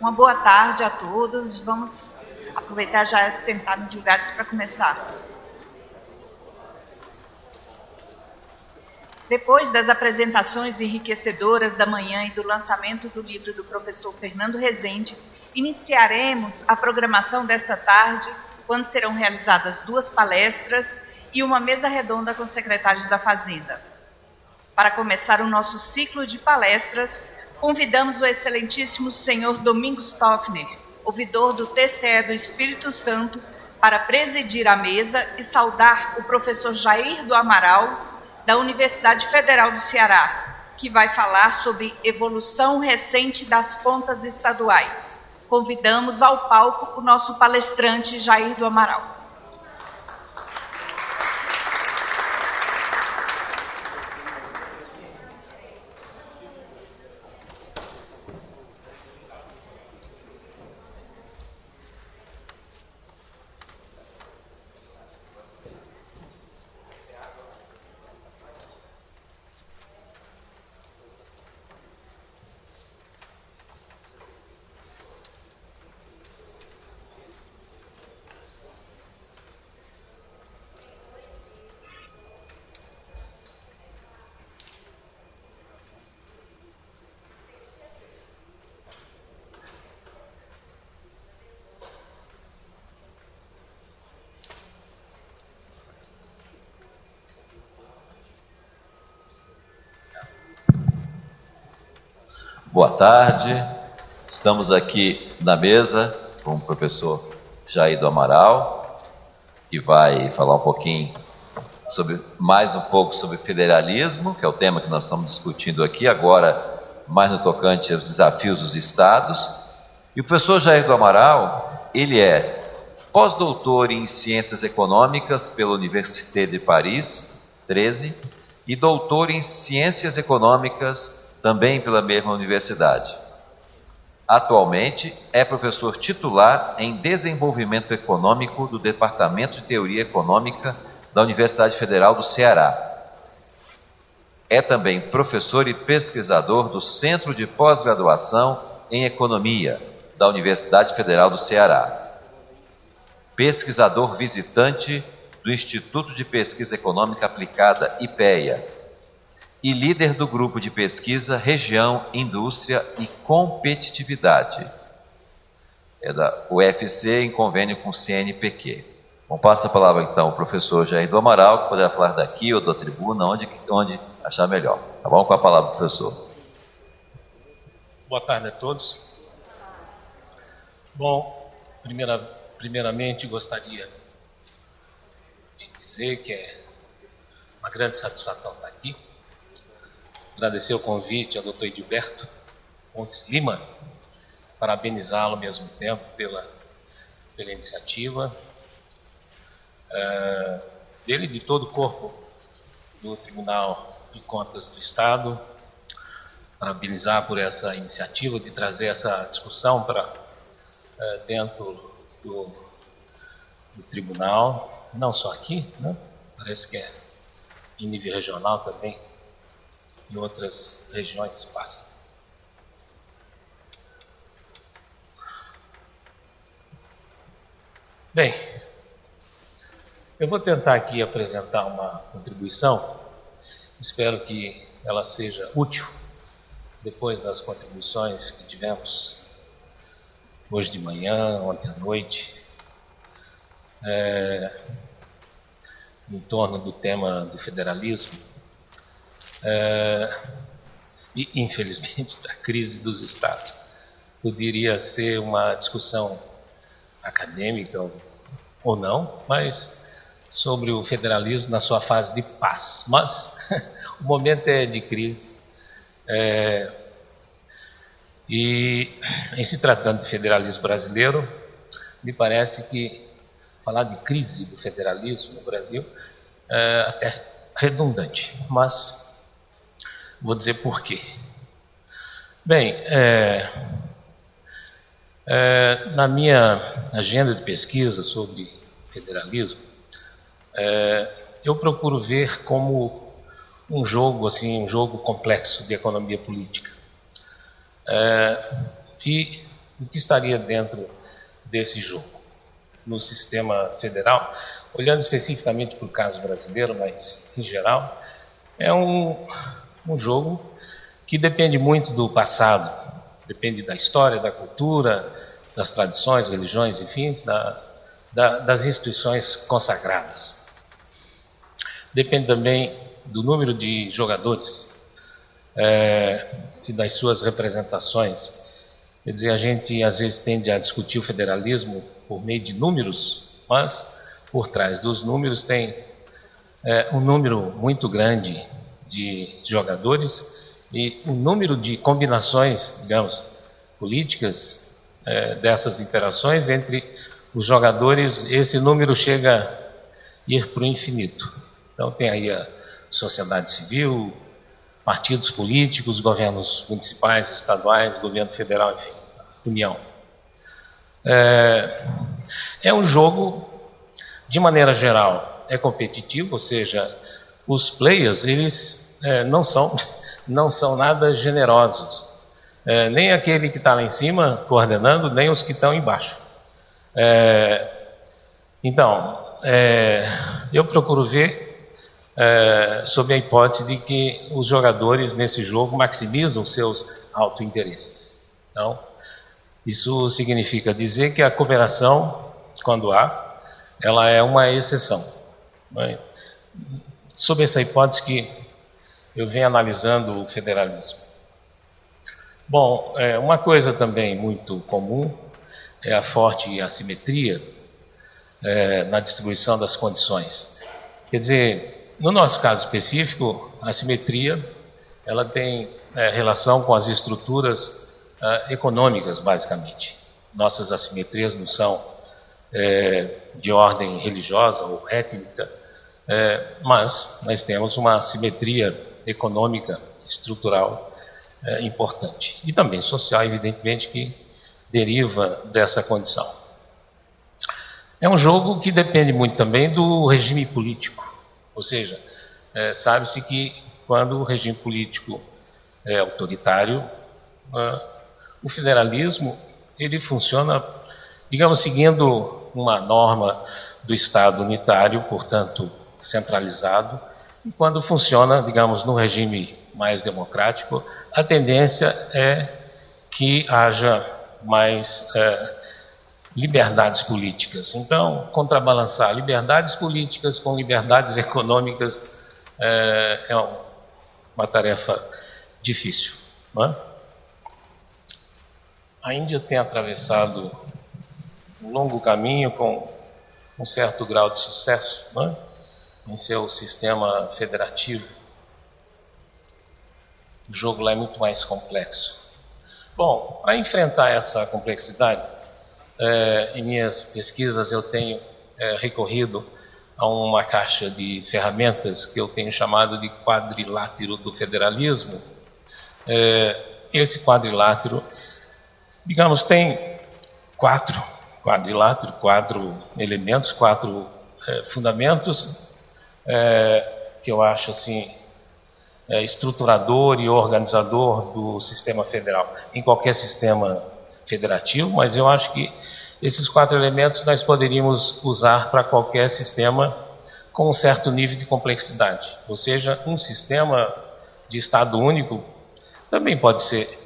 Uma boa tarde a todos. Vamos aproveitar já sentar nos lugares para começarmos. Depois das apresentações enriquecedoras da manhã e do lançamento do livro do professor Fernando Rezende, iniciaremos a programação desta tarde, quando serão realizadas 2 palestras e uma mesa redonda com secretários da Fazenda. Para começar o nosso ciclo de palestras, convidamos o excelentíssimo senhor Domingos Toffner, ouvidor do TCE do Espírito Santo, para presidir a mesa e saudar o professor Jair do Amaral, da Universidade Federal do Ceará, que vai falar sobre evolução recente das contas estaduais. Convidamos ao palco o nosso palestrante Jair do Amaral. Boa tarde, estamos aqui na mesa com o professor Jair do Amaral, que vai falar mais um pouco sobre federalismo, que é o tema que nós estamos discutindo aqui, agora mais no tocante aos desafios dos estados. E o professor Jair do Amaral, ele é pós-doutor em Ciências Econômicas pela Université de Paris, 13, e doutor em Ciências Econômicas também pela mesma universidade. Atualmente é professor titular em Desenvolvimento Econômico do Departamento de Teoria Econômica da Universidade Federal do Ceará. É também professor e pesquisador do Centro de Pós-Graduação em Economia da Universidade Federal do Ceará. Pesquisador visitante do Instituto de Pesquisa Econômica Aplicada, IPEA, e líder do grupo de pesquisa Região, Indústria e Competitividade. É da UFC em convênio com o CNPq. Bom, passa a palavra então ao professor Jair do Amaral, que poderá falar daqui ou da tribuna, onde achar melhor. Tá bom? Com a palavra, professor. Boa tarde a todos. Bom, primeiramente gostaria de dizer que é uma grande satisfação estar aqui. Agradecer o convite ao Dr. Edilberto Pontes Lima, parabenizá-lo ao mesmo tempo pela iniciativa dele e de todo o corpo do Tribunal de Contas do Estado, parabenizar por essa iniciativa de trazer essa discussão para dentro do Tribunal, não só aqui, né? Parece que é em nível regional também, em outras regiões se passa. Bem, eu vou tentar aqui apresentar uma contribuição, espero que ela seja útil, depois das contribuições que tivemos hoje de manhã, ontem à noite, em torno do tema do federalismo, e infelizmente da crise dos estados. Poderia ser uma discussão acadêmica ou não, mas sobre o federalismo na sua fase de paz. Mas o momento é de crise, e em se tratando de federalismo brasileiro, me parece que falar de crise do federalismo no Brasil é até redundante, mas vou dizer por quê. Bem, na minha agenda de pesquisa sobre federalismo, eu procuro ver como um jogo complexo de economia política. E o que estaria dentro desse jogo. No sistema federal, olhando especificamente para o caso brasileiro, mas em geral, é um jogo que depende muito do passado, depende da história, da cultura, das tradições, religiões, enfim, das instituições consagradas. Depende também do número de jogadores e das suas representações. Quer dizer, a gente às vezes tende a discutir o federalismo por meio de números, mas por trás dos números tem um número muito grande de jogadores e um número de combinações, digamos, políticas dessas interações entre os jogadores. Esse número chega a ir para o infinito. Então tem aí a sociedade civil, partidos políticos, governos municipais, estaduais, governo federal, enfim, União. É um jogo, de maneira geral, é competitivo, ou seja, os players, eles não são nada generosos. Nem aquele que está lá em cima coordenando, nem os que estão embaixo. Então, eu procuro ver sob a hipótese de que os jogadores nesse jogo maximizam seus autointeresses. Então, isso significa dizer que a cooperação, quando há, ela é uma exceção. Sob essa hipótese que eu venho analisando o federalismo. Bom, uma coisa também muito comum é a forte assimetria na distribuição das condições. Quer dizer, no nosso caso específico, a assimetria ela tem relação com as estruturas econômicas, basicamente. Nossas assimetrias não são de ordem religiosa ou étnica, mas nós temos uma assimetria econômica, estrutural importante. E também social, evidentemente, que deriva dessa condição. É um jogo que depende muito também do regime político. Ou seja, sabe-se que quando o regime político é autoritário, o federalismo ele funciona, digamos, seguindo uma norma do Estado unitário, portanto, centralizado. E quando funciona, digamos, no regime mais democrático, a tendência é que haja mais liberdades políticas. Então, contrabalançar liberdades políticas com liberdades econômicas é uma tarefa difícil. Não é? A Índia tem atravessado um longo caminho com um certo grau de sucesso, não é? Em seu sistema federativo. O jogo lá é muito mais complexo. Bom, para enfrentar essa complexidade, em minhas pesquisas eu tenho recorrido a uma caixa de ferramentas que eu tenho chamado de quadrilátero do federalismo. Esse quadrilátero, digamos, tem quatro elementos, quatro fundamentos que eu acho assim estruturador e organizador do sistema federal, em qualquer sistema federativo, mas eu acho que esses quatro elementos nós poderíamos usar para qualquer sistema com um certo nível de complexidade. Ou seja, um sistema de Estado único também pode ser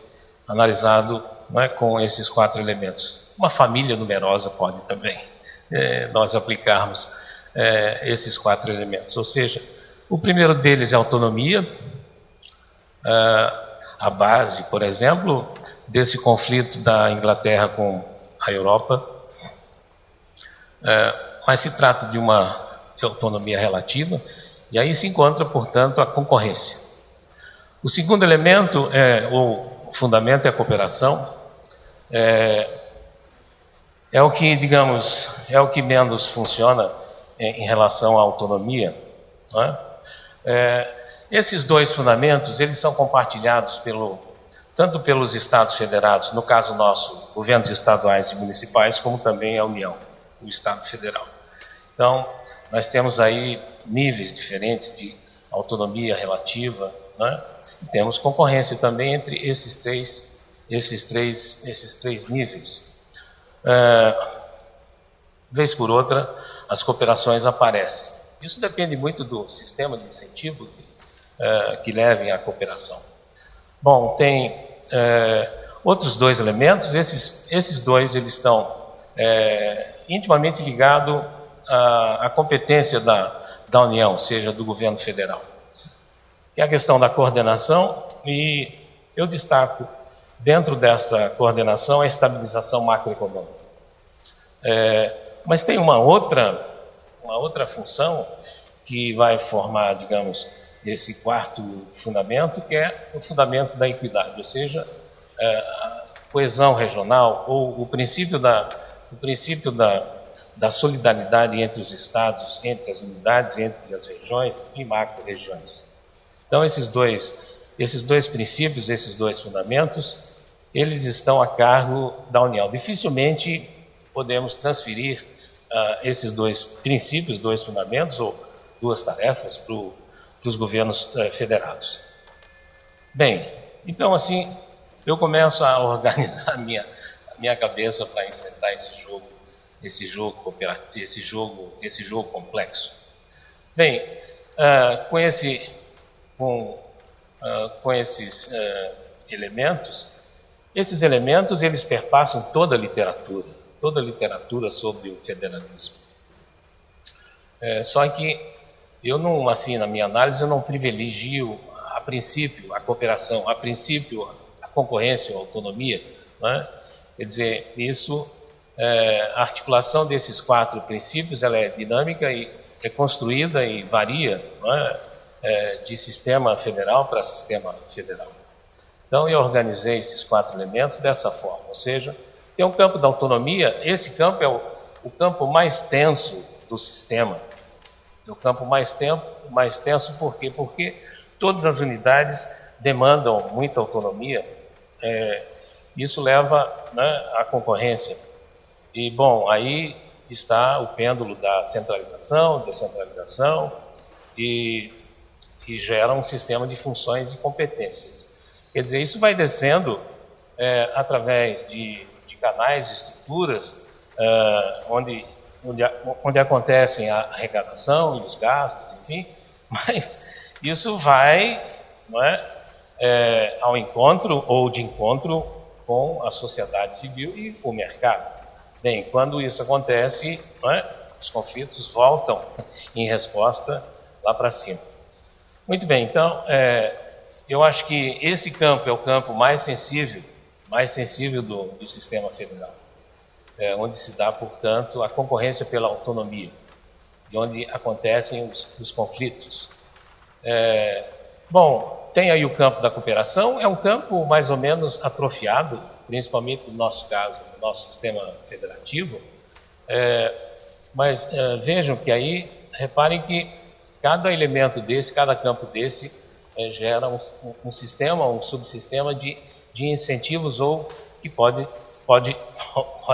analisado, não é, com esses quatro elementos. Uma família numerosa pode também nós aplicarmos esses quatro elementos. Ou seja, o primeiro deles é a autonomia, a base, por exemplo, desse conflito da Inglaterra com a Europa, mas se trata de uma autonomia relativa, e aí se encontra, portanto, a concorrência. O segundo elemento, ou fundamento, é a cooperação, é o que, digamos, é o que menos funciona em relação à autonomia. Não é? Esses dois fundamentos, eles são compartilhados tanto pelos Estados federados, no caso nosso, governos estaduais e municipais, como também a União, o Estado federal. Então, nós temos aí níveis diferentes de autonomia relativa, né? E temos concorrência também entre esses três esses três níveis. Vez por outra, as cooperações aparecem. Isso depende muito do sistema de incentivo que levem à cooperação. Bom, tem outros dois elementos. Esses dois eles estão intimamente ligados à competência da União, ou seja, do governo federal. Que é a questão da coordenação, e eu destaco dentro dessa coordenação a estabilização macroeconômica. Mas tem uma outra função que vai formar, digamos, esse quarto fundamento, que é o fundamento da equidade, ou seja, a coesão regional, ou o princípio da solidariedade entre os estados, entre as unidades, entre as regiões e macro-regiões. Então, esses dois princípios, esses dois fundamentos, eles estão a cargo da União. Dificilmente podemos transferir esses dois princípios, dois fundamentos ou duas tarefas para os governos federados. Bem, então assim, eu começo a organizar a minha cabeça para enfrentar esse jogo cooperativo, esse jogo complexo. Bem, com esses elementos, eles perpassam toda a literatura sobre o federalismo. Só que eu não, assim, na minha análise, eu não privilegio a princípio a cooperação, a princípio a concorrência, a autonomia, né? Quer dizer, a articulação desses quatro princípios, ela é dinâmica e é construída e varia, né? De sistema federal para sistema federal. Então, eu organizei esses quatro elementos dessa forma, ou seja, tem um campo da autonomia. Esse campo é o campo mais tenso do sistema. É o campo mais tenso por quê? Porque todas as unidades demandam muita autonomia. Isso leva, né, à concorrência. E, bom, aí está o pêndulo da centralização, descentralização, e gera um sistema de funções e competências. Quer dizer, isso vai descendo através de canais, de estruturas, onde acontecem a arrecadação e os gastos, enfim, mas isso vai, não é, ao encontro ou de encontro com a sociedade civil e o mercado. Bem, quando isso acontece, não é, os conflitos voltam em resposta lá para cima. Muito bem, então, eu acho que esse campo é o campo mais sensível do sistema federal, onde se dá, portanto, a concorrência pela autonomia, e onde acontecem os conflitos. Bom, tem aí o campo da cooperação, é um campo mais ou menos atrofiado, principalmente no nosso caso, no nosso sistema federativo, mas vejam que aí, reparem que cada elemento desse, cada campo desse, gera um sistema, um subsistema de incentivos, ou que pode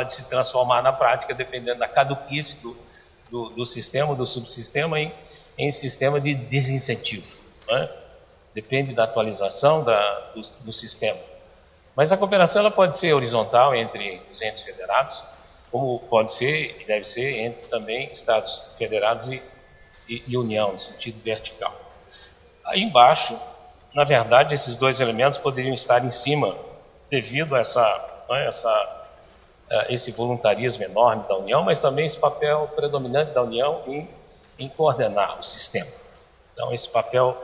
se transformar na prática, dependendo da caduquice do sistema, do subsistema, em sistema de desincentivo, né? Depende da atualização do sistema. Mas a cooperação ela pode ser horizontal entre os entes federados, como pode ser e deve ser entre também Estados federados e União, em sentido vertical. Aí embaixo, na verdade, esses dois elementos poderiam estar em cima, devido a esse voluntarismo enorme da União, mas também esse papel predominante da União em coordenar o sistema. Então, esse papel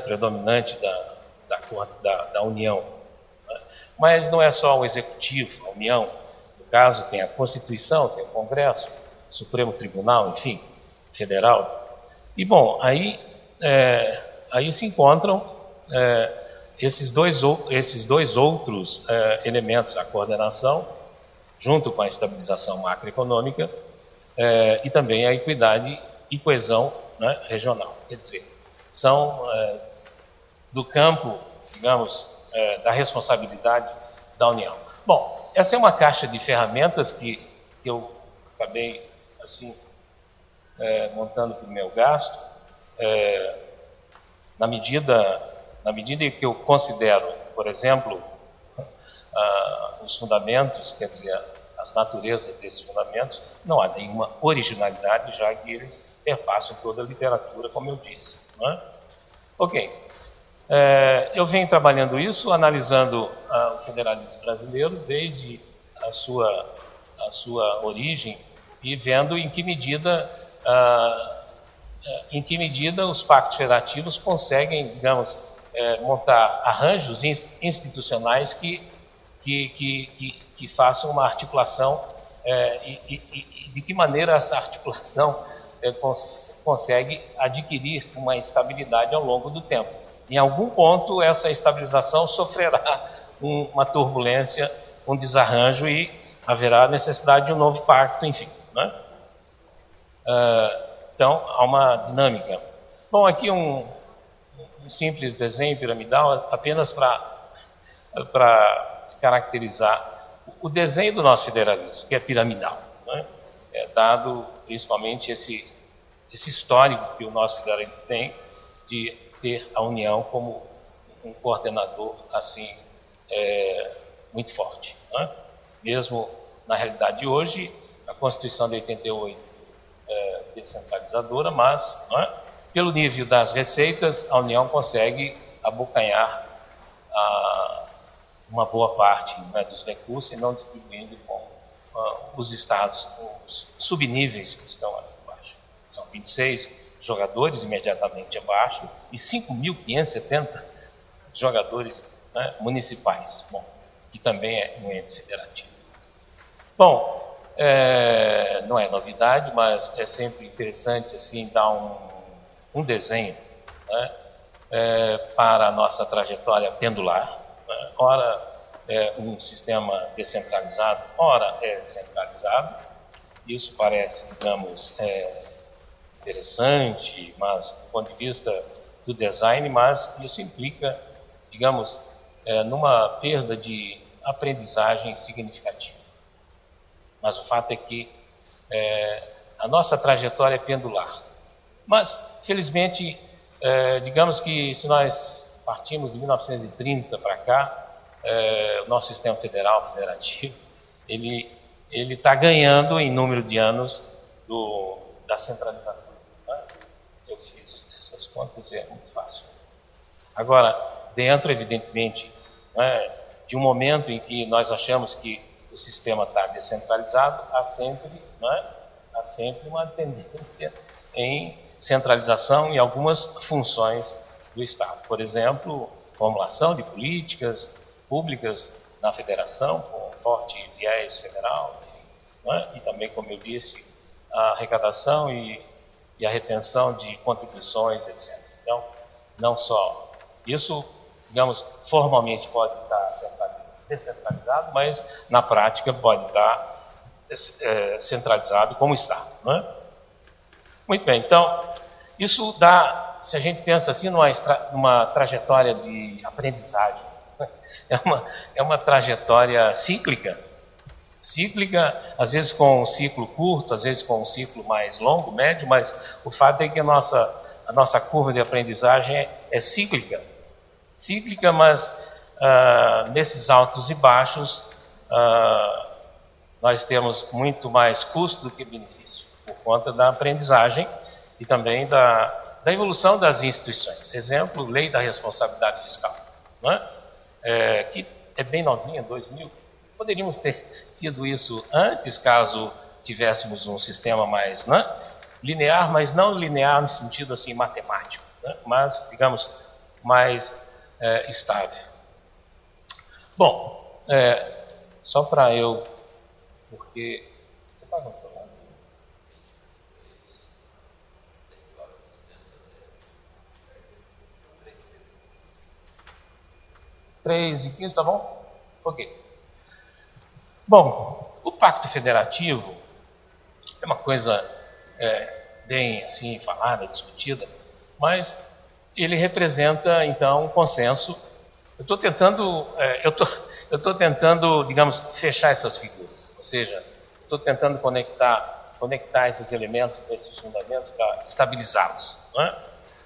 predominante da União. Né? Mas não é só o Executivo, a União. No caso, tem a Constituição, tem o Congresso, o Supremo Tribunal, enfim, Federal. E, bom, aí se encontram esses dois outros elementos, a coordenação, junto com a estabilização macroeconômica, e também a equidade e coesão, né, regional. Quer dizer, são do campo, digamos, da responsabilidade da União. Bom, essa é uma caixa de ferramentas que eu acabei, assim, montando para o meu gasto, na medida em que eu considero, por exemplo, os fundamentos, quer dizer, as naturezas desses fundamentos, não há nenhuma originalidade, já que eles perpassam toda a literatura, como eu disse. Não é? Ok. Eu venho trabalhando isso, analisando o federalismo brasileiro desde a sua origem e vendo em que medida os pactos federativos conseguem, digamos, montar arranjos institucionais que façam uma articulação e de que maneira essa articulação consegue adquirir uma estabilidade ao longo do tempo. Em algum ponto, essa estabilização sofrerá uma turbulência, um desarranjo e haverá necessidade de um novo pacto, enfim. Né? Então, há uma dinâmica. Bom, aqui um simples desenho piramidal, apenas para caracterizar o desenho do nosso federalismo, que é piramidal. Né? Dado principalmente esse histórico que o nosso federalismo tem de ter a União como um coordenador assim muito forte. Né? Mesmo na realidade de hoje, a Constituição de 88 é descentralizadora, mas pelo nível das receitas, a União consegue abocanhar uma boa parte dos recursos e não distribuindo com os estados, os subníveis que estão ali embaixo. São 26 jogadores imediatamente abaixo e 5.570 jogadores municipais, bom, que também é um ente federativo. Bom, não é novidade, mas é sempre interessante assim dar um desenho para a nossa trajetória pendular. Ora é um sistema descentralizado, ora é centralizado. Isso parece, digamos, interessante, mas do ponto de vista do design, mas isso implica, digamos, numa perda de aprendizagem significativa. Mas o fato é que a nossa trajetória é pendular. Mas, felizmente, digamos que se nós partimos de 1930 para cá, o nosso sistema federativo, ele está ganhando em número de anos da centralização. Eu fiz essas contas e é muito fácil. Agora, dentro, evidentemente, de um momento em que nós achamos que o sistema está descentralizado, há sempre uma tendência em centralização em algumas funções do Estado. Por exemplo, formulação de políticas públicas na federação, com forte viés federal, enfim, e também, como eu disse, a arrecadação e a retenção de contribuições, etc. Então, não só isso, digamos, formalmente pode estar descentralizado, mas na prática pode estar centralizado como está. Não é? Muito bem, então, isso dá, se a gente pensa assim, numa trajetória de aprendizagem, é uma trajetória cíclica, às vezes com um ciclo curto, às vezes com um ciclo mais longo, médio, mas o fato é que a nossa curva de aprendizagem é cíclica, mas nesses altos e baixos nós temos muito mais custo do que benefício, por conta da aprendizagem e também da evolução das instituições. Exemplo, Lei da Responsabilidade Fiscal, não é? Que é bem novinha, 2000. Poderíamos ter tido isso antes, caso tivéssemos um sistema mais linear, mas não linear no sentido assim matemático, mas, digamos, mais estável. Bom, só para eu... Porque... Você está controlando? 3:15, tá bom? Ok. Bom, o Pacto Federativo é uma coisa bem assim falada, discutida, mas ele representa então um consenso. Eu estou tentando, digamos, fechar essas figuras, ou seja, estou tentando conectar esses elementos, esses fundamentos para estabilizá-los. Não é?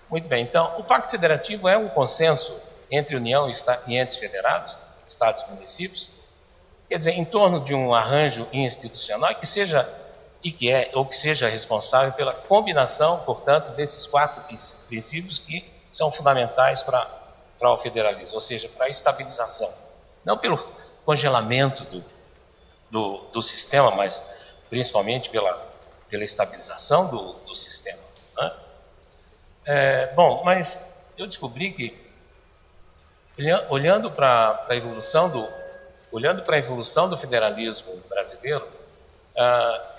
Muito bem, então o Pacto Federativo é um consenso entre União e entes federados, estados e municípios, quer dizer, em torno de um arranjo institucional que seja responsável pela combinação, portanto, desses 4 princípios que são fundamentais para o federalismo, ou seja, para a estabilização. Não pelo congelamento do sistema, mas principalmente pela estabilização do sistema. Né? Mas eu descobri que, olhando para a evolução do federalismo brasileiro,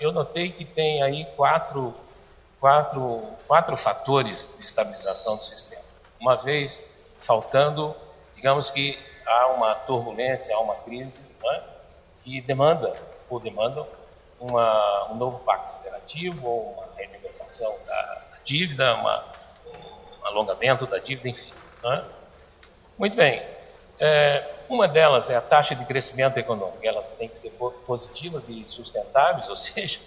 eu notei que tem aí quatro fatores de estabilização do sistema. Uma vez faltando, digamos que há uma turbulência, há uma crise, né, que demandam um novo pacto federativo, ou uma renegociação da dívida, um alongamento da dívida, enfim. Né? Muito bem. Uma delas é a taxa de crescimento econômico. Elas têm que ser positivas e sustentáveis, ou seja,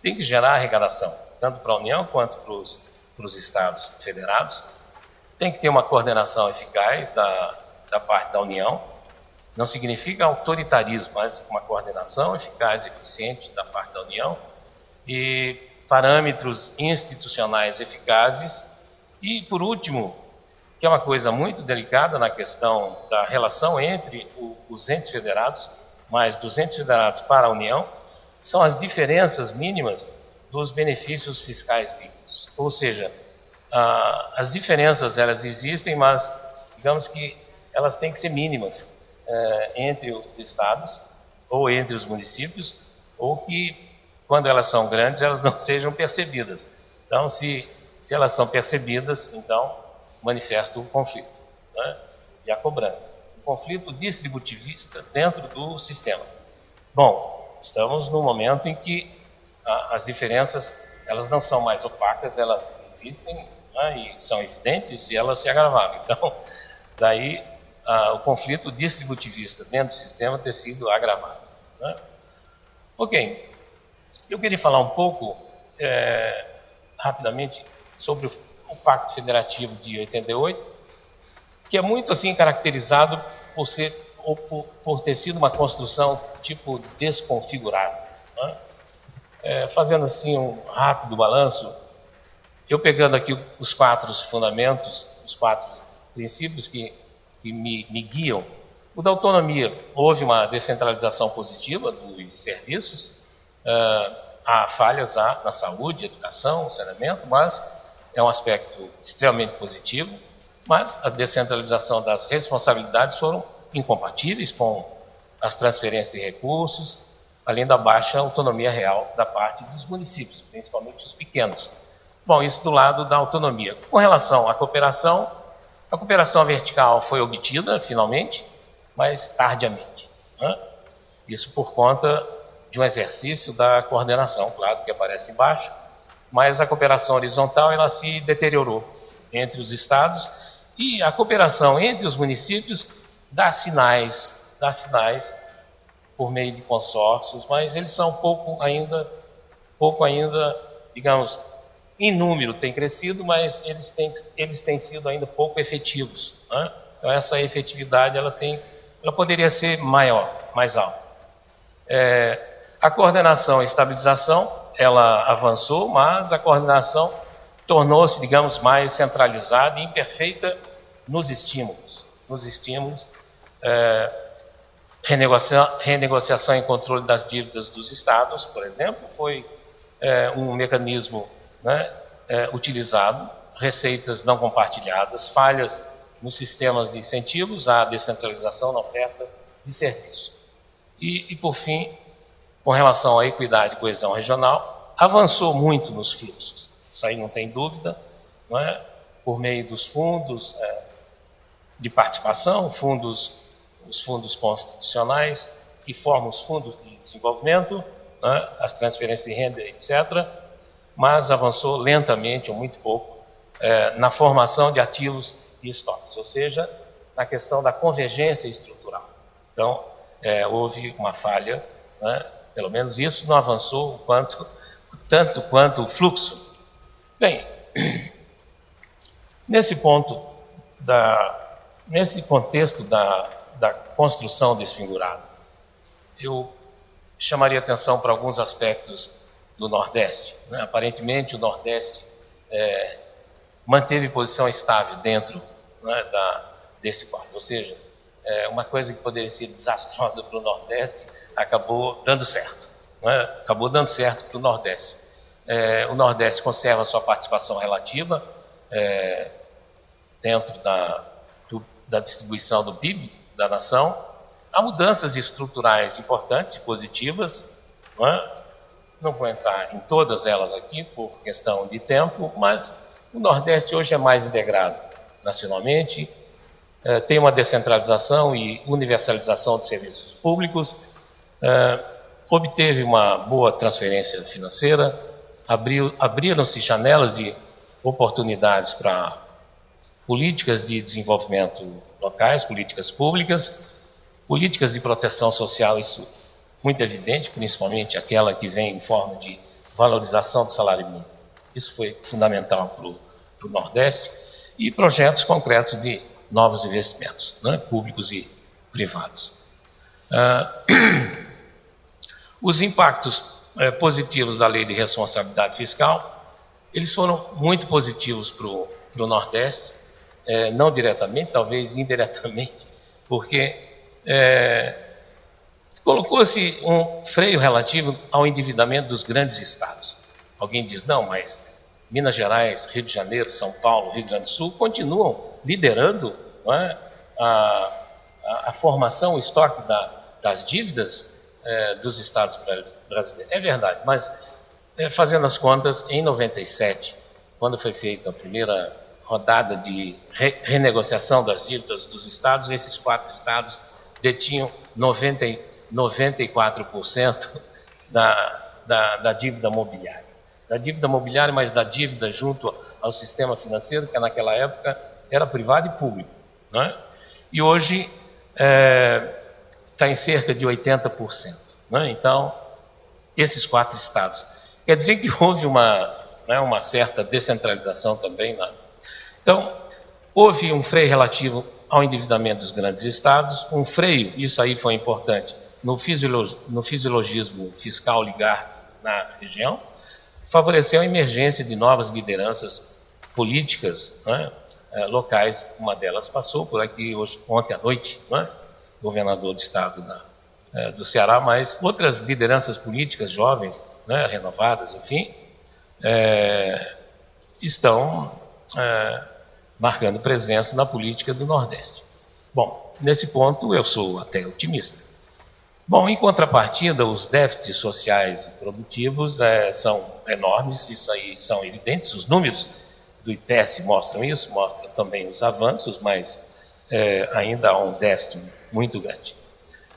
tem que gerar arrecadação, tanto para a União quanto para os estados federados. Tem que ter uma coordenação eficaz da parte da União. Não significa autoritarismo, mas uma coordenação eficaz e eficiente da parte da União. E parâmetros institucionais eficazes. E, por último, que é uma coisa muito delicada na questão da relação entre os entes federados, mas dos entes federados para a União, são as diferenças mínimas dos benefícios fiscais líquidos. Ou seja, as diferenças elas existem, mas digamos que elas têm que ser mínimas entre os estados ou entre os municípios, ou que, quando elas são grandes, elas não sejam percebidas. Então, se elas são percebidas, então manifesta o conflito, né? E a cobrança. O conflito distributivista dentro do sistema. Bom, estamos num momento em que as diferenças elas não são mais opacas, elas existem, né, e são evidentes, e elas se agravaram. Então, daí o conflito distributivista dentro do sistema ter sido agravado. Né? Ok, eu queria falar um pouco, rapidamente, sobre o Pacto Federativo de 88, que é muito assim caracterizado por ter sido uma construção tipo desconfigurada. Né? Fazendo assim um rápido balanço, eu pegando aqui os 4 fundamentos, os 4 princípios que me guiam. O da autonomia, houve uma descentralização positiva dos serviços, há falhas na saúde, educação, saneamento, mas é um aspecto extremamente positivo, mas a descentralização das responsabilidades foram incompatíveis com as transferências de recursos, além da baixa autonomia real da parte dos municípios, principalmente os pequenos. Bom, isso do lado da autonomia. Com relação à cooperação, a cooperação vertical foi obtida, finalmente, mas tardiamente. Né? Isso por conta de um exercício da coordenação, claro, que aparece embaixo, mas a cooperação horizontal ela se deteriorou entre os estados e a cooperação entre os municípios dá sinais por meio de consórcios, mas eles são pouco ainda, digamos, em número tem crescido, mas eles têm sido ainda pouco efetivos. Né? Então essa efetividade ela poderia ser maior, mais alta. A coordenação e estabilização ela avançou, mas a coordenação tornou-se, digamos, mais centralizada e imperfeita nos estímulos. Renegociação e controle das dívidas dos estados, por exemplo, foi um mecanismo, né, utilizado, receitas não compartilhadas, falhas nos sistemas de incentivos à descentralização na oferta de serviço. E por fim, com relação à equidade e coesão regional, avançou muito nos fluxos. Isso aí não tem dúvida, não é? Por meio dos fundos de participação, os fundos constitucionais, que formam os fundos de desenvolvimento, né? As transferências de renda, etc., mas avançou lentamente, ou muito pouco, na formação de ativos e estoques, ou seja, na questão da convergência estrutural. Então, houve uma falha, né? Pelo menos isso não avançou tanto quanto o fluxo. Bem, nesse contexto da construção desse figurado. Eu chamaria atenção para alguns aspectos do Nordeste, né? Aparentemente, o Nordeste manteve posição estável dentro, né, desse quadro. Ou seja, uma coisa que poderia ser desastrosa para o Nordeste acabou dando certo. Né? Acabou dando certo para o Nordeste. O Nordeste conserva sua participação relativa dentro da distribuição do PIB da nação. Há mudanças estruturais importantes e positivas, não vou entrar em todas elas aqui por questão de tempo, mas o Nordeste hoje é mais integrado nacionalmente, tem uma descentralização e universalização de serviços públicos, obteve uma boa transferência financeira, abriram-se janelas de oportunidades para políticas de desenvolvimento locais, políticas públicas, políticas de proteção social, isso muito evidente, principalmente aquela que vem em forma de valorização do salário mínimo. Isso foi fundamental para o Nordeste, e projetos concretos de novos investimentos, né, públicos e privados. Os impactos positivos da Lei de Responsabilidade Fiscal, eles foram muito positivos para o Nordeste, não diretamente, talvez indiretamente, porque colocou-se um freio relativo ao endividamento dos grandes estados. Alguém diz, não, mas Minas Gerais, Rio de Janeiro, São Paulo, Rio Grande do Sul continuam liderando, não é, a formação, o estoque das dívidas dos estados brasileiros. É verdade, mas fazendo as contas, em 97, quando foi feita a primeira rodada de renegociação das dívidas dos estados, esses 4 estados detinham 94% da dívida mobiliária. Da dívida mobiliária, mas da dívida junto ao sistema financeiro, que naquela época era privado e público. Não é? E hoje está em cerca de 80%. Não é? Então, esses 4 estados. Quer dizer que houve uma certa descentralização também. Então, houve um freio relativo ao endividamento dos grandes estados, um freio, isso aí foi importante, no fisiologismo fiscal ligado na região, favoreceu a emergência de novas lideranças políticas, né, locais. Uma delas passou por aqui ontem à noite, né, governador do estado do Ceará, mas outras lideranças políticas jovens, né, renovadas, enfim, estão marcando presença na política do Nordeste. Bom, nesse ponto eu sou até otimista. Bom, em contrapartida, os déficits sociais e produtivos são enormes, isso aí são evidentes, os números do IPES mostram isso, mostram também os avanços, mas ainda há um déficit muito grande.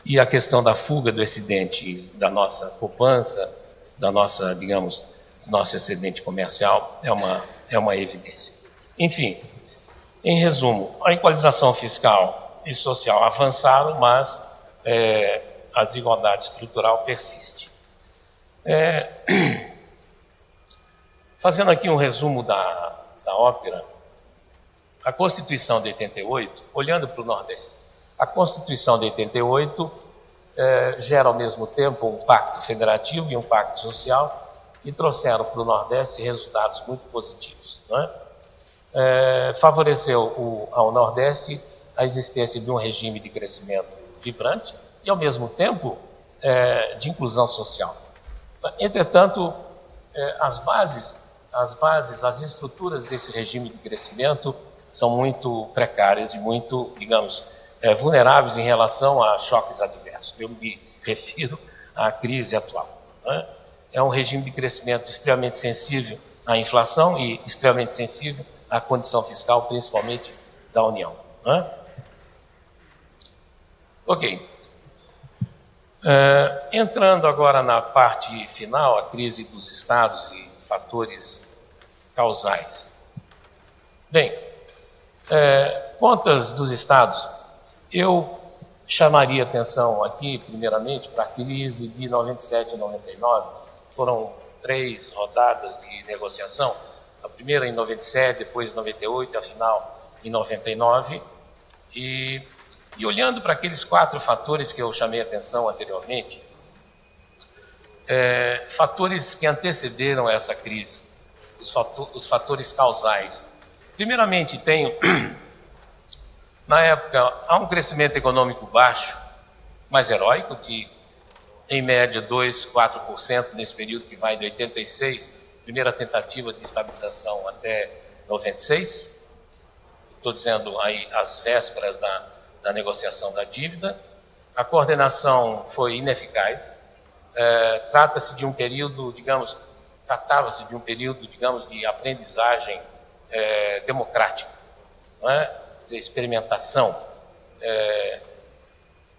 E a questão da fuga do excedente da nossa poupança, da nossa, digamos, nosso excedente comercial, é uma evidência. Enfim, em resumo, a equalização fiscal e social avançaram, mas a desigualdade estrutural persiste. Fazendo aqui um resumo da ópera, a Constituição de 88, olhando para o Nordeste, a Constituição de 88 gera ao mesmo tempo um pacto federativo e um pacto social que trouxeram para o Nordeste resultados muito positivos. Não é? Favoreceu ao Nordeste a existência de um regime de crescimento vibrante e, ao mesmo tempo, de inclusão social. Entretanto, as estruturas desse regime de crescimento são muito precárias e muito, digamos, vulneráveis em relação a choques adversos. Eu me refiro à crise atual. Né? É um regime de crescimento extremamente sensível à inflação e extremamente sensível à condição fiscal, principalmente da União. Né? Ok. Entrando agora na parte final, a crise dos estados e fatores causais. Bem, contas dos estados, eu chamaria atenção aqui, primeiramente, para a crise de 97 e 99. Foram 3 rodadas de negociação, a primeira em 97, depois em 98 e a final em 99. E E olhando para aqueles 4 fatores que eu chamei a atenção anteriormente, fatores que antecederam essa crise, os fatores causais. Primeiramente, na época, há um crescimento econômico baixo, mas heróico, de em média 2, 4% nesse período que vai de 86, primeira tentativa de estabilização até 96. Estou dizendo aí as vésperas da negociação da dívida. A coordenação foi ineficaz. Trata-se de um período, tratava-se de um período, de aprendizagem democrática, não é? Quer dizer, experimentação.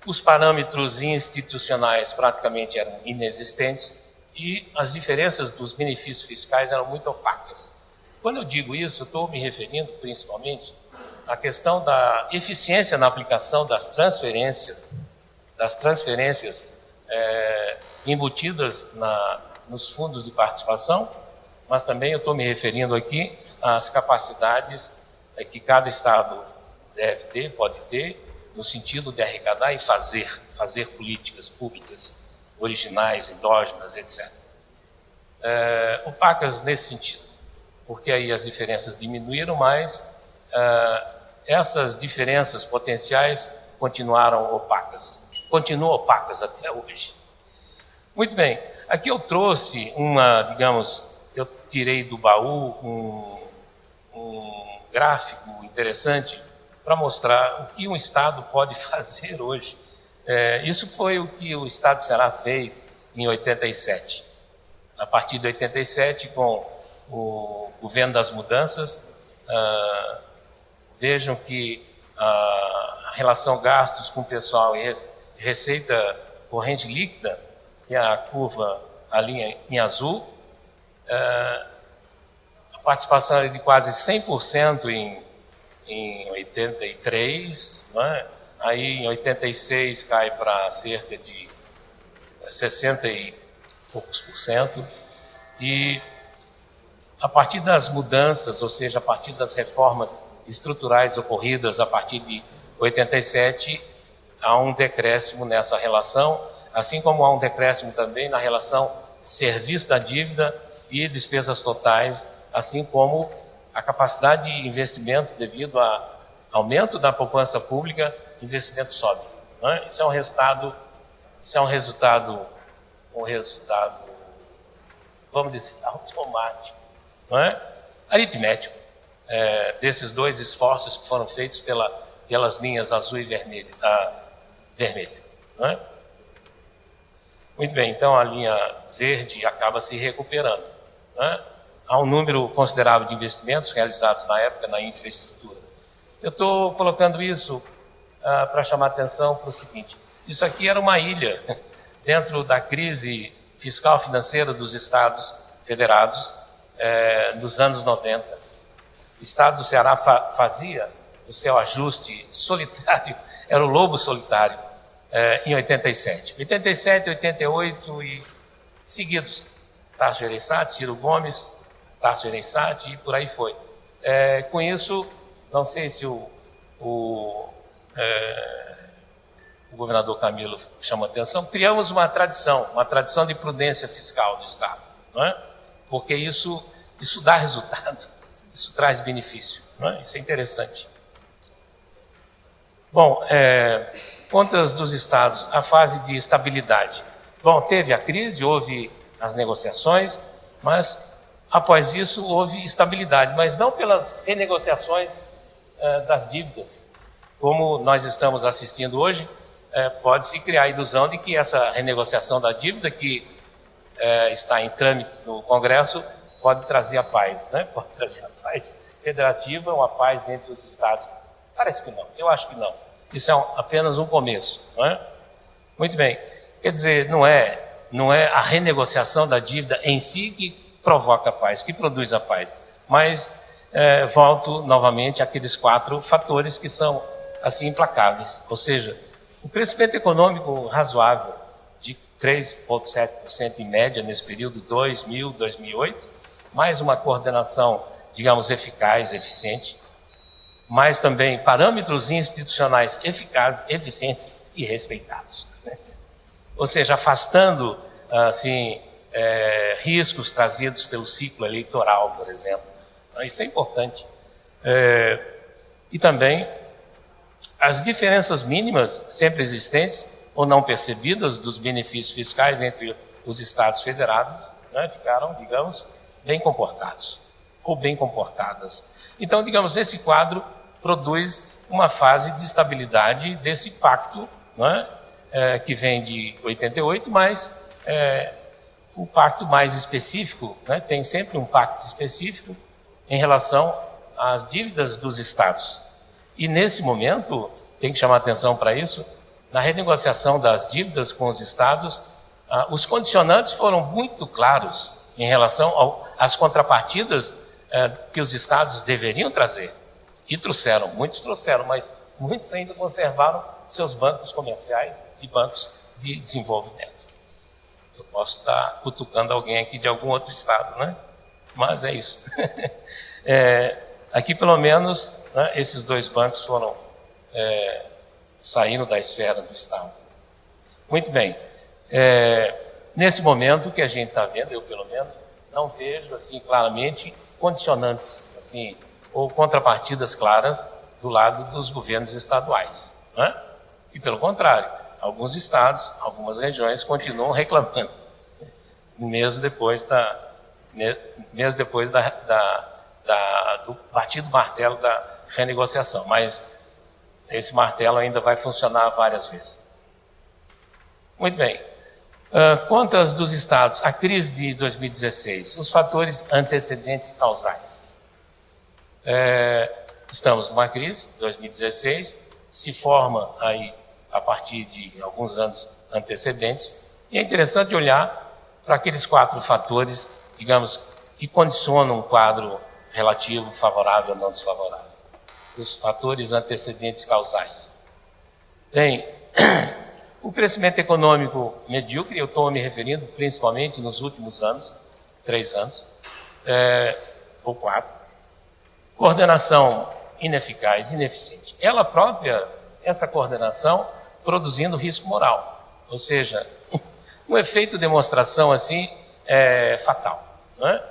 Os parâmetros institucionais praticamente eram inexistentes e as diferenças dos benefícios fiscais eram muito opacas. Quando eu digo isso, eu estou me referindo principalmente à questão da eficiência na aplicação das transferências embutidas nos fundos de participação, mas também eu estou me referindo aqui às capacidades que cada Estado deve ter, pode ter, no sentido de arrecadar e fazer políticas públicas originais, endógenas, etc. Opacas nesse sentido, porque aí as diferenças diminuíram, mas essas diferenças potenciais continuam opacas até hoje. Muito bem, aqui eu trouxe eu tirei do baú um gráfico interessante para mostrar o que um Estado pode fazer hoje. Isso foi o que o Estado do Ceará fez em 87. A partir de 87, com o governo das mudanças, vejam que a relação gastos com pessoal e receita corrente líquida, que é a curva, a linha em azul, a participação é de quase 100% em 83, não é? Aí em 86 cai para cerca de 60 e poucos por cento, e a partir das mudanças, ou seja, a partir das reformas estruturais ocorridas a partir de 87, há um decréscimo nessa relação, assim como há um decréscimo também na relação serviço da dívida e despesas totais, assim como a capacidade de investimento devido ao aumento da poupança pública, investimento sobe. Não é? Isso é um resultado, vamos dizer, automático, não é? Aritmético, desses dois esforços que foram feitos pelas linhas azul e vermelha. Não é? Muito bem, então a linha verde acaba se recuperando. Não é? Há um número considerável de investimentos realizados na época na infraestrutura. Eu estou colocando isso para chamar a atenção para o seguinte: isso aqui era uma ilha dentro da crise fiscal financeira dos Estados Federados dos anos 90. O Estado do Ceará fazia o seu ajuste solitário, era o lobo solitário, em 87. 87, 88 e seguidos. Tarso Gereissati, Ciro Gomes, Tarso Gereissati e por aí foi. Com isso, não sei se o governador Camilo chamou a atenção, criamos uma tradição de prudência fiscal do Estado, não é? Porque isso dá resultado, isso traz benefício, não é? Isso é interessante. Bom, contas dos estados, a fase de estabilidade. Bom, teve a crise, houve as negociações, mas após isso houve estabilidade, mas não pelas renegociações das dívidas. Como nós estamos assistindo hoje, pode-se criar a ilusão de que essa renegociação da dívida que está em trâmite no Congresso pode trazer a paz, né? Pode trazer a paz federativa, uma paz entre os estados. Parece que não, eu acho que não. Isso é apenas um começo, não é? Muito bem, quer dizer, não é a renegociação da dívida em si que provoca a paz, que produz a paz, mas volto novamente àqueles 4 fatores que são assim implacáveis, ou seja, o crescimento econômico razoável de 3,7% em média nesse período 2000, 2008, mais uma coordenação, digamos, eficaz, eficiente, mas também parâmetros institucionais eficazes, eficientes e respeitados. Ou seja, afastando assim, riscos trazidos pelo ciclo eleitoral, por exemplo. Isso é importante. E também as diferenças mínimas sempre existentes ou não percebidas dos benefícios fiscais entre os estados federados, né, ficaram, digamos, bem comportados ou bem comportadas. Então, digamos, esse quadro produz uma fase de estabilidade desse pacto, né, que vem de 88, mas o pacto mais específico, né, tem sempre um pacto específico em relação às dívidas dos estados. E nesse momento, tem que chamar atenção para isso, na renegociação das dívidas com os estados, os condicionantes foram muito claros em relação às contrapartidas que os estados deveriam trazer. E trouxeram, muitos trouxeram, mas muitos ainda conservaram seus bancos comerciais e bancos de desenvolvimento. Eu posso estar cutucando alguém aqui de algum outro estado, né? Mas é isso. Aqui, pelo menos, né, esses dois bancos foram saindo da esfera do Estado. Muito bem. Nesse momento que a gente está vendo, eu pelo menos, não vejo assim claramente condicionantes, assim, ou contrapartidas claras do lado dos governos estaduais. Né? E pelo contrário, alguns estados, algumas regiões continuam reclamando, mesmo depois do batido martelo da renegociação. Mas esse martelo ainda vai funcionar várias vezes. Muito bem. Contas dos estados, a crise de 2016, os fatores antecedentes causais. Estamos numa crise, 2016, se forma aí a partir de alguns anos antecedentes, e é interessante olhar para aqueles 4 fatores, digamos, que condicionam um quadro relativo, favorável ou não desfavorável. Os fatores antecedentes causais. Tem o crescimento econômico medíocre, eu estou me referindo principalmente nos últimos anos, 3 anos, ou 4. Coordenação ineficaz, ineficiente. Ela própria, essa coordenação, produzindo risco moral. Ou seja, um efeito demonstração assim fatal, né?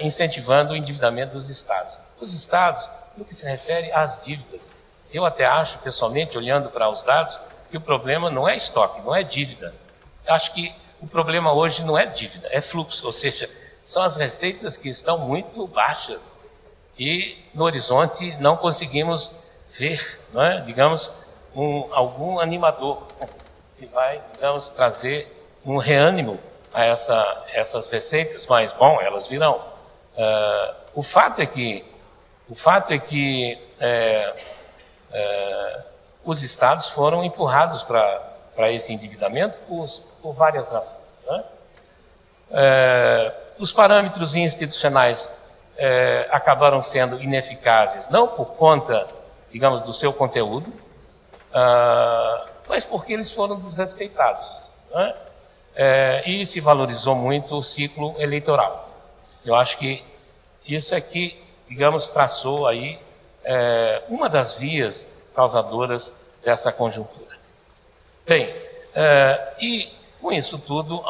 Incentivando o endividamento dos estados. Os estados, no que se refere às dívidas, eu até acho, pessoalmente, olhando para os dados, que o problema não é estoque, não é dívida. Eu acho que o problema hoje não é dívida, é fluxo, ou seja, são as receitas que estão muito baixas e no horizonte não conseguimos ver, não é? Digamos, algum animador que vai, digamos, trazer um reânimo a essas receitas, mas, bom, elas virão. O fato é que os estados foram empurrados para esse endividamento por várias razões. Né? Os parâmetros institucionais acabaram sendo ineficazes, não por conta, digamos, do seu conteúdo, mas porque eles foram desrespeitados. Né? E se valorizou muito o ciclo eleitoral. Eu acho que isso aqui, digamos, traçou aí uma das vias causadoras dessa conjuntura. Bem, e com isso tudo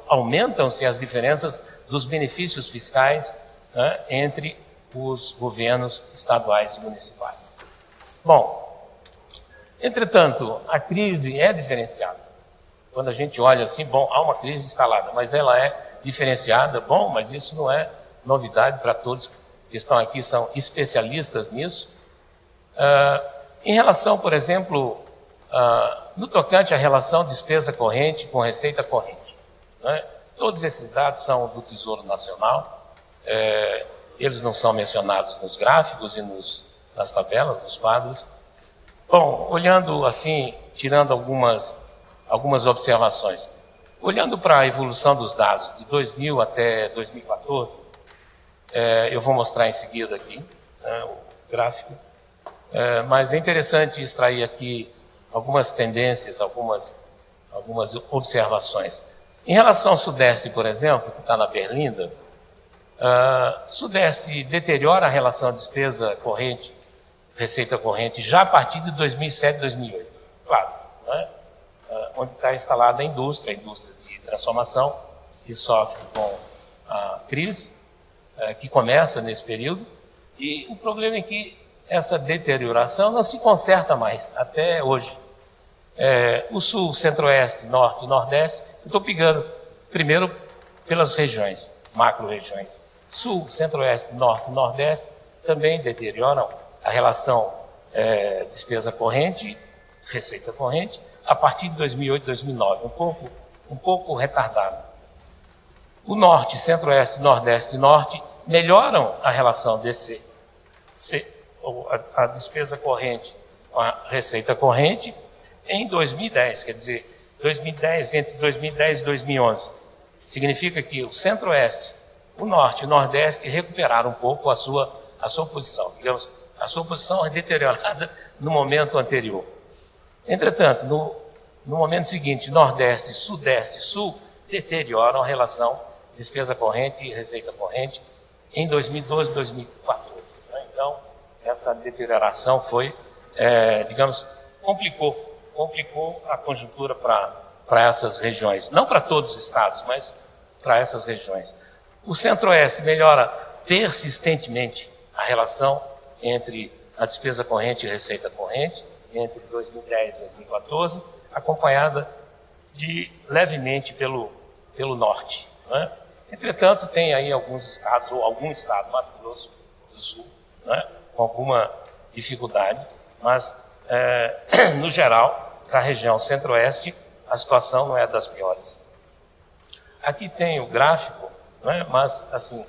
aumentam-se as diferenças dos benefícios fiscais, né, entre os governos estaduais e municipais. Bom, entretanto, a crise é diferenciada. Quando a gente olha assim, bom, há uma crise instalada, mas ela é diferenciada, bom, mas isso não é novidade para todos que estão aqui, são especialistas nisso. Em relação, por exemplo, no tocante à relação despesa corrente com receita corrente, né? Todos esses dados são do Tesouro Nacional, eles não são mencionados nos gráficos e nas tabelas, nos quadros. Bom, olhando assim, tirando algumas observações, olhando para a evolução dos dados de 2000 até 2014, eu vou mostrar em seguida aqui o gráfico, mas é interessante extrair aqui algumas tendências, algumas observações. Em relação ao Sudeste, por exemplo, que está na Berlinda, Sudeste deteriora a relação despesa corrente, receita corrente, já a partir de 2007, 2008. Claro, né? Onde está instalada a indústria de transformação, que sofre com a crise, que começa nesse período. E o problema é que essa deterioração não se conserta mais, até hoje. O Sul, Centro-Oeste, Norte e Nordeste, eu estou pegando primeiro pelas regiões, macro-regiões. Sul, Centro-Oeste, Norte e Nordeste também deterioram a relação despesa corrente, receita corrente, a partir de 2008, 2009, um pouco retardado. O Norte, Centro-Oeste, Nordeste e Norte melhoram a relação a despesa corrente com a receita corrente em 2010, quer dizer, 2010, entre 2010 e 2011. Significa que o Centro-Oeste, o Norte e o Nordeste recuperaram um pouco a sua posição. Digamos, a sua posição é deteriorada no momento anterior. Entretanto, no momento seguinte, Nordeste, Sudeste e Sul deterioram a relação despesa corrente e receita corrente em 2012 e 2014. Então, essa deterioração foi, digamos, complicou a conjuntura para essas regiões. Não para todos os estados, mas para essas regiões. O Centro-Oeste melhora persistentemente a relação entre a despesa corrente e receita corrente, entre 2010 e 2014, acompanhada levemente pelo Norte. Né? Entretanto, tem aí alguns estados, ou algum estado, Mato Grosso do Sul, né? Com alguma dificuldade, mas, no geral, para a região Centro-Oeste, a situação não é das piores. Aqui tem o gráfico, né? Mas, assim,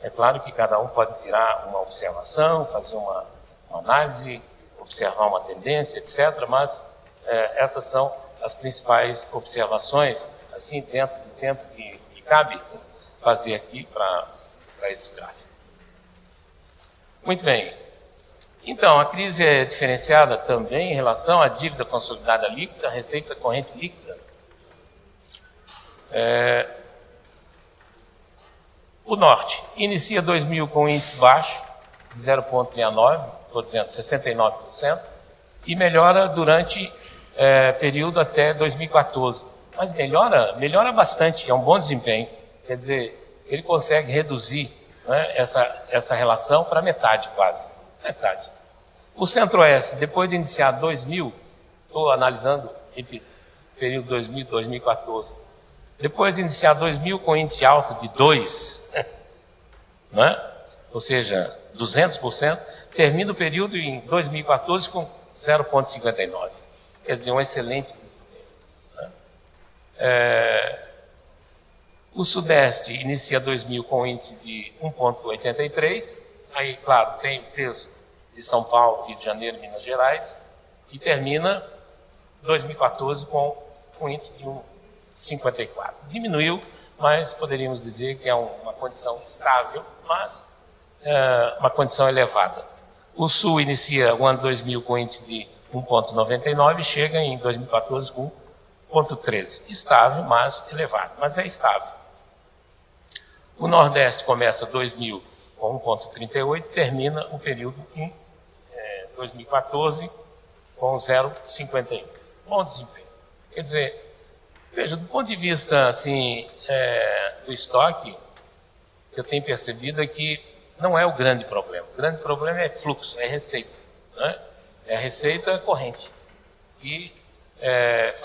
é claro que cada um pode tirar uma observação, fazer uma análise, observar uma tendência, etc., mas essas são as principais observações, assim, dentro do tempo que cabe fazer aqui para esse gráfico. Muito bem. Então, a crise é diferenciada também em relação à dívida consolidada líquida, receita corrente líquida. O Norte inicia 2000 com índice baixo, 0,69, estou dizendo 69%, e melhora durante período até 2014. Mas melhora bastante, é um bom desempenho. Quer dizer, ele consegue reduzir, né, essa relação para metade quase. Metade. O Centro-Oeste, depois de iniciar 2000, estou analisando entre período 2000 e 2014, depois de iniciar 2000 com índice alto de 2, né, ou seja, 200%, termina o período em 2014 com 0,59. Quer dizer, um excelente desempenho. Né? O Sudeste inicia 2000 com índice de 1,83, aí, claro, tem o peso de São Paulo, Rio de Janeiro, Minas Gerais, e termina 2014 com um índice de 1,54. Diminuiu, mas poderíamos dizer que é uma condição estável, mas uma condição elevada. O Sul inicia o ano 2000 com índice de 1,99 e chega em 2014 com 1,13. Estável, mas elevado, mas é estável. O Nordeste começa 2000 com 1,38 e termina o período em 2014 com 0,51. Bom desempenho. Quer dizer, veja, do ponto de vista assim, do estoque, eu tenho percebido que não é o grande problema. O grande problema é fluxo, é receita. Né? É a receita corrente. E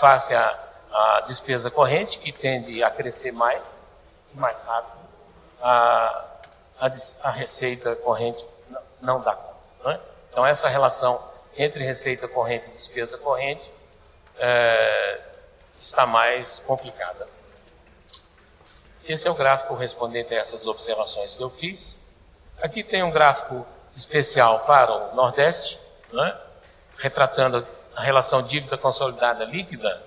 face à despesa corrente, que tende a crescer mais e mais rápido, a receita corrente não dá conta. Né? Então, essa relação entre receita corrente e despesa corrente está mais complicada. Esse é o gráfico correspondente a essas observações que eu fiz. Aqui tem um gráfico especial para o Nordeste, né? Retratando a relação dívida consolidada líquida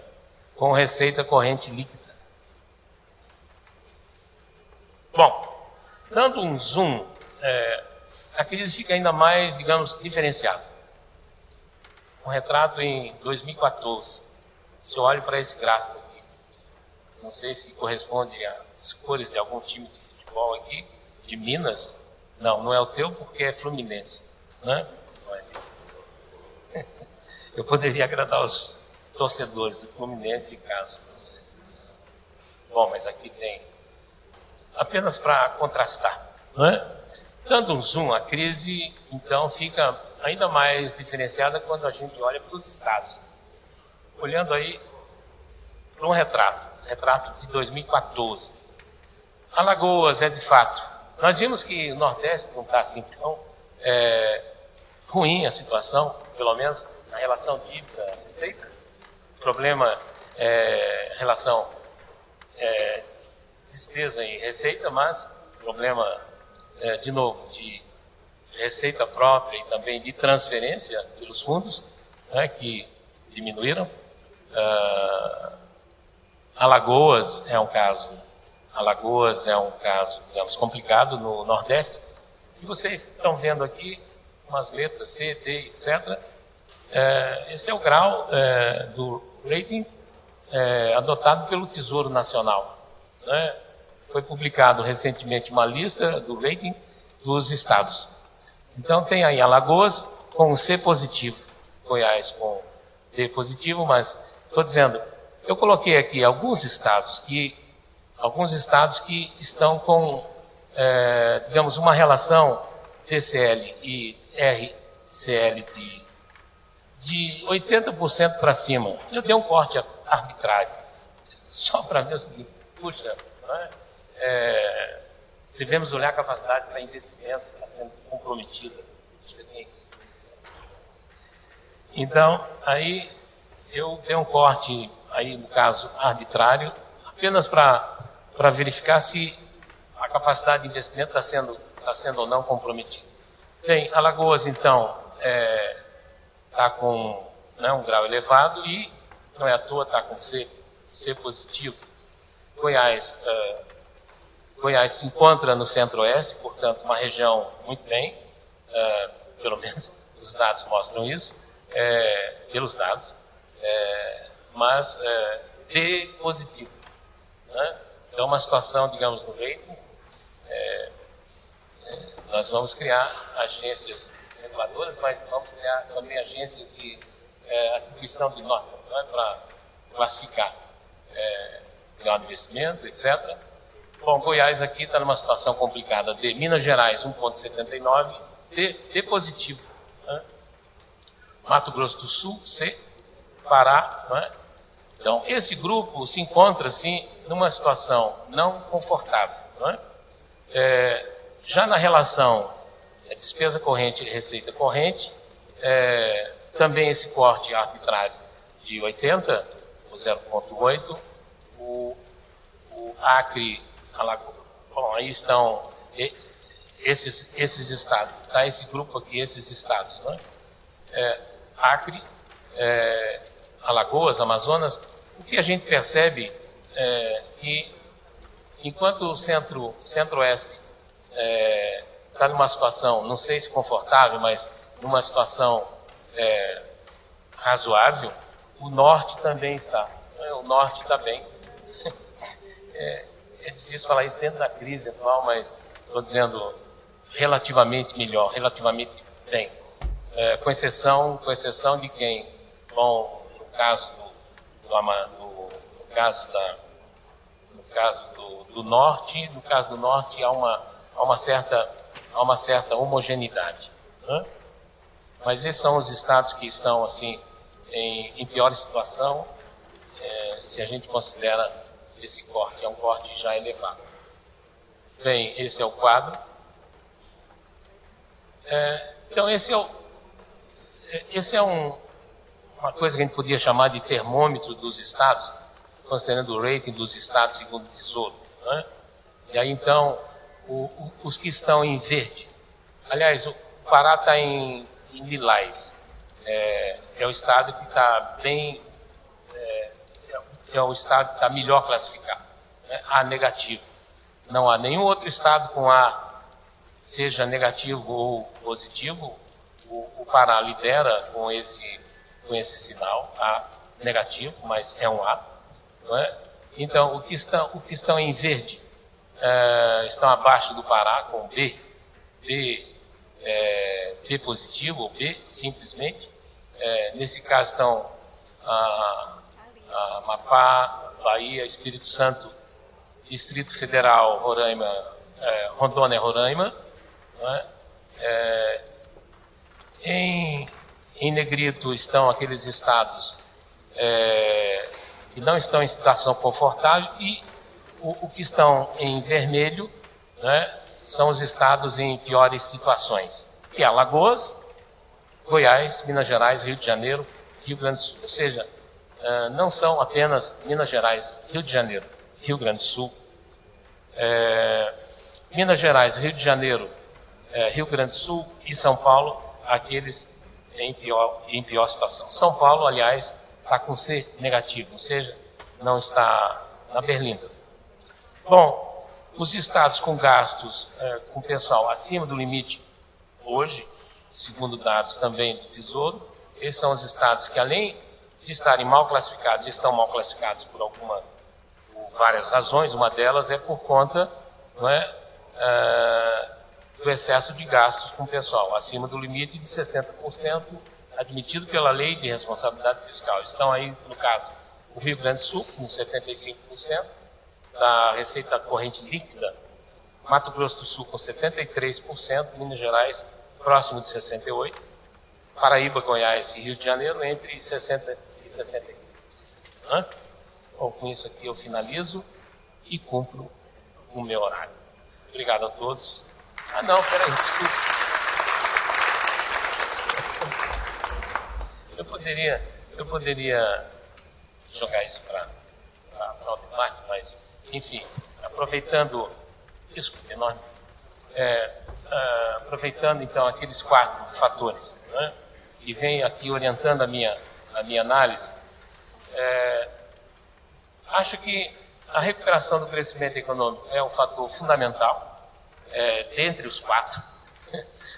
com receita corrente líquida. Bom, dando um zoom, a crise fica ainda mais, digamos, diferenciada. Um retrato em 2014. Se eu olho para esse gráfico aqui, não sei se corresponde às cores de algum time de futebol aqui, de Minas. Não é o teu porque é Fluminense, né? Eu poderia agradar os torcedores do Fluminense, caso vocês. Bom, mas aqui tem apenas para contrastar, não é? Dando um zoom, a crise então fica ainda mais diferenciada quando a gente olha para os estados. Olhando aí para um retrato de 2014. Alagoas é de fato. Nós vimos que o Nordeste não está assim tão ruim a situação, pelo menos na relação dívida-receita. O problema é relação despesa e receita, mas problema, de novo, de receita própria e também de transferência pelos fundos, né, que diminuíram. Alagoas é um caso, digamos, complicado no Nordeste. E vocês estão vendo aqui umas letras C, D, etc. Esse é o grau do rating adotado pelo Tesouro Nacional, né? Foi publicado recentemente uma lista do rating dos estados. Então tem aí Alagoas com C positivo, Goiás com D positivo, mas estou dizendo, eu coloquei aqui alguns estados que estão com, digamos, uma relação TCL e RCL de 80% para cima. Eu dei um corte arbitrário, só para ver o seguinte, puxa, né? Devemos olhar a capacidade para investimentos que está sendo comprometida. Então, aí eu dei um corte, aí no caso arbitrário, apenas para verificar se a capacidade de investimento está sendo ou não comprometida. Bem, Alagoas, então, está com, né, um grau elevado e não é à toa, está com C positivo. Goiás se encontra no centro-oeste, portanto, uma região muito bem, pelo menos os dados mostram isso, pelos dados, mas D positivo, né? Então, uma situação, digamos, no rating, nós vamos criar agências reguladoras, mas vamos criar também agências de atribuição de nota, né, para classificar grau de investimento, etc. Bom, Goiás aqui está numa situação complicada. D. Minas Gerais, 1,79. D positivo. Né? Mato Grosso do Sul, C. Pará. Né? Então, esse grupo se encontra, assim, numa situação não confortável. Né? Já na relação despesa corrente e receita corrente, também esse corte arbitrário de 80, o 0,8, o Acre, Alagoas. Bom, aí estão esses estados, tá? Esse grupo aqui, esses estados, né? Acre, Alagoas, Amazonas. O que a gente percebe que enquanto o centro-oeste está numa situação, não sei se confortável, mas numa situação razoável, o norte também está. O norte está bem. É difícil falar isso dentro da crise atual, mas estou dizendo relativamente melhor, relativamente bem. Com exceção de quem? Bom, no caso do norte há uma certa homogeneidade, né? Mas esses são os estados que estão assim em pior situação, se a gente considera esse corte, é um corte já elevado. Bem, esse é o quadro. Então esse é uma coisa que a gente podia chamar de termômetro dos estados, considerando o rating dos estados segundo o Tesouro, né? E aí então, os que estão em verde, aliás, o Pará está em lilás, é o estado que está bem, é o estado que está melhor classificado, né? A negativo. Não há nenhum outro estado com A, seja negativo ou positivo. O Pará lidera com esse sinal, A negativo, mas é um A. Não é? Então, o que estão em verde, estão abaixo do Pará, com B positivo, ou B, simplesmente. Nesse caso estão Amapá, Bahia, Espírito Santo, Distrito Federal, Roraima, Rondônia, Roraima. Né? Em negrito estão aqueles estados que não estão em situação confortável, e o que estão em vermelho, né, são os estados em piores situações, que é Alagoas, Goiás, Minas Gerais, Rio de Janeiro, Rio Grande do Sul. Ou seja, não são apenas Minas Gerais, Rio de Janeiro, Rio Grande do Sul. Minas Gerais, Rio de Janeiro, Rio Grande do Sul e São Paulo, aqueles em pior situação. São Paulo, aliás, está com C negativo, ou seja, não está na berlinda. Bom, os estados com gastos com pessoal acima do limite hoje, segundo dados também do Tesouro, esses são os estados que, além de estarem mal classificados, estão mal classificados por várias razões. Uma delas é por conta, não é, do excesso de gastos com pessoal, acima do limite de 60% admitido pela Lei de Responsabilidade Fiscal. Estão aí, no caso, o Rio Grande do Sul, com 75% da receita corrente líquida, Mato Grosso do Sul com 73%, Minas Gerais próximo de 68%, Paraíba, Goiás e Rio de Janeiro entre 60% e 65%. Bom, com isso aqui eu finalizo e cumpro o meu horário. Obrigado a todos. Não, peraí, desculpa. Eu poderia jogar isso para o debate, mas, enfim, aproveitando, desculpa, enorme, aproveitando então aqueles 4 fatores, né, e vem aqui orientando a minha análise, acho que a recuperação do crescimento econômico é um fator fundamental, dentre os 4,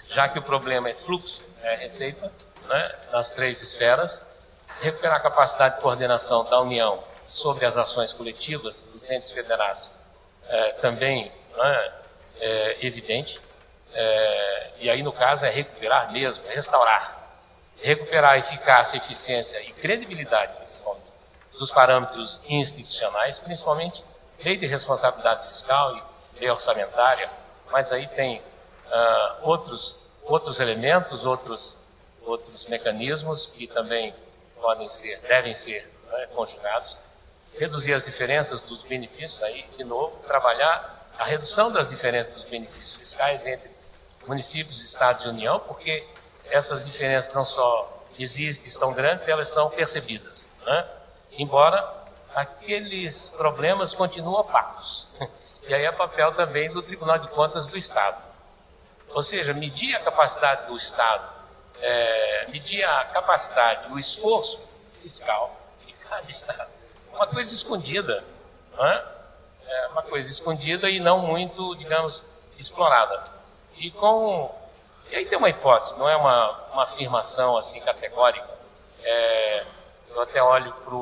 já que o problema é fluxo, receita, né, nas 3 esferas. Recuperar a capacidade de coordenação da União sobre as ações coletivas dos entes federados também, né, é evidente. E aí, no caso, é recuperar mesmo, restaurar. Recuperar a eficácia, eficiência e credibilidade, principalmente, dos parâmetros institucionais, principalmente lei de responsabilidade fiscal e lei orçamentária, mas aí tem outros elementos, outros mecanismos que também devem ser, né, conjugados. Reduzir as diferenças dos benefícios, aí, de novo, trabalhar a redução das diferenças dos benefícios fiscais entre municípios, estados e União, porque essas diferenças não só existem, estão grandes, elas são percebidas, né? Embora aqueles problemas continuem opacos. E aí é papel também do Tribunal de Contas do Estado. Ou seja, medir a capacidade do Estado, medir a capacidade, o esforço fiscal de cada Estado. Uma coisa escondida, né? Uma coisa escondida e não muito, digamos, explorada. E aí tem uma hipótese, não é uma afirmação assim categórica. Eu até olho para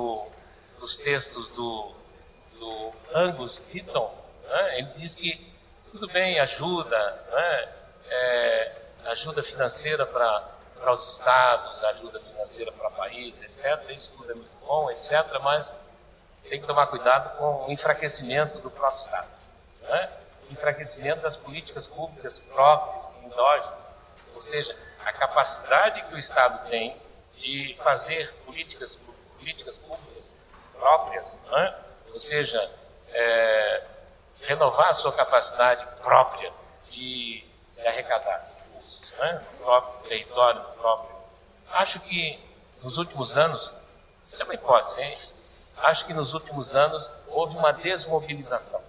os textos do Angus Deaton, né? Ele diz que tudo bem, ajuda, né? Ajuda financeira para os estados, ajuda financeira para o país, etc. Isso tudo é muito bom, etc. Mas tem que tomar cuidado com o enfraquecimento do próprio Estado, né? Enfraquecimento das políticas públicas próprias, endógenas, ou seja, a capacidade que o Estado tem de fazer políticas públicas próprias, né? Ou seja, renovar a sua capacidade própria de arrecadar recursos, né? No próprio território, no próprio. Acho que nos últimos anos, isso é uma hipótese, hein? Acho que nos últimos anos houve uma desmobilização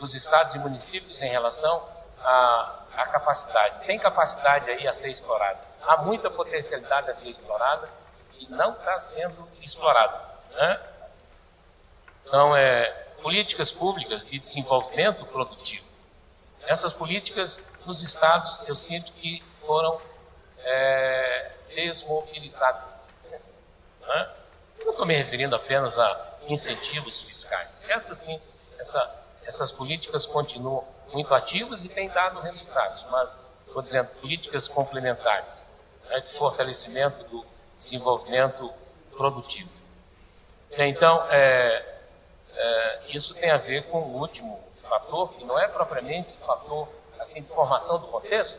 dos estados e municípios em relação à capacidade. Tem capacidade aí a ser explorada. Há muita potencialidade a ser explorada e não está sendo explorada, né? Então, políticas públicas de desenvolvimento produtivo. Essas políticas nos estados, eu sinto que foram desmobilizadas, né? Não estou me referindo apenas a incentivos fiscais. Essa essas políticas continuam muito ativas e têm dado resultados, mas, estou dizendo, políticas complementares, né, de fortalecimento do desenvolvimento produtivo. Então, isso tem a ver com o último fator, que não é propriamente um fator assim, de formação do contexto,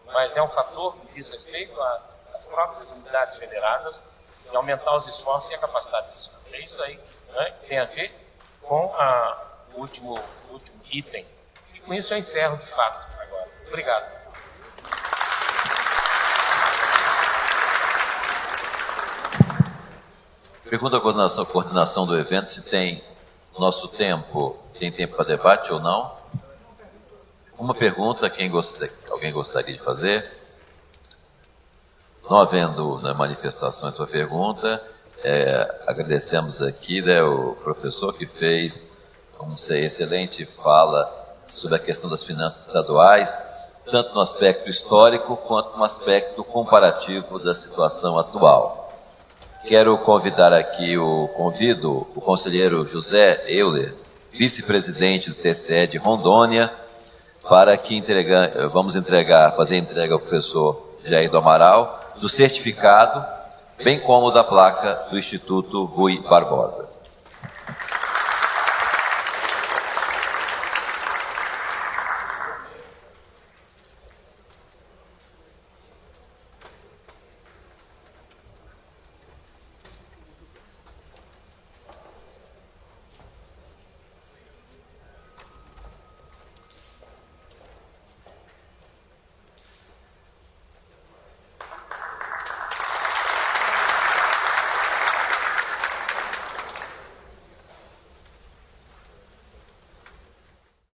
mas é um fator que diz respeito às próprias unidades federadas e aumentar os esforços e a capacidade fiscal. É isso aí, né, que tem a ver com o último item. E com isso eu encerro de fato agora. Obrigado. Pergunta à coordenação do evento se tem nosso tempo, tem tempo para debate ou não. Uma pergunta, alguém gostaria de fazer? Não havendo, né, manifestações para pergunta, agradecemos aqui, né, o professor que fez uma excelente fala sobre a questão das finanças estaduais, tanto no aspecto histórico quanto no aspecto comparativo da situação atual. Quero convidar aqui o conselheiro José Euler, vice-presidente do TCE de Rondônia, para que fazer a entrega ao professor Jair do Amaral do certificado, bem como da placa do Instituto Rui Barbosa.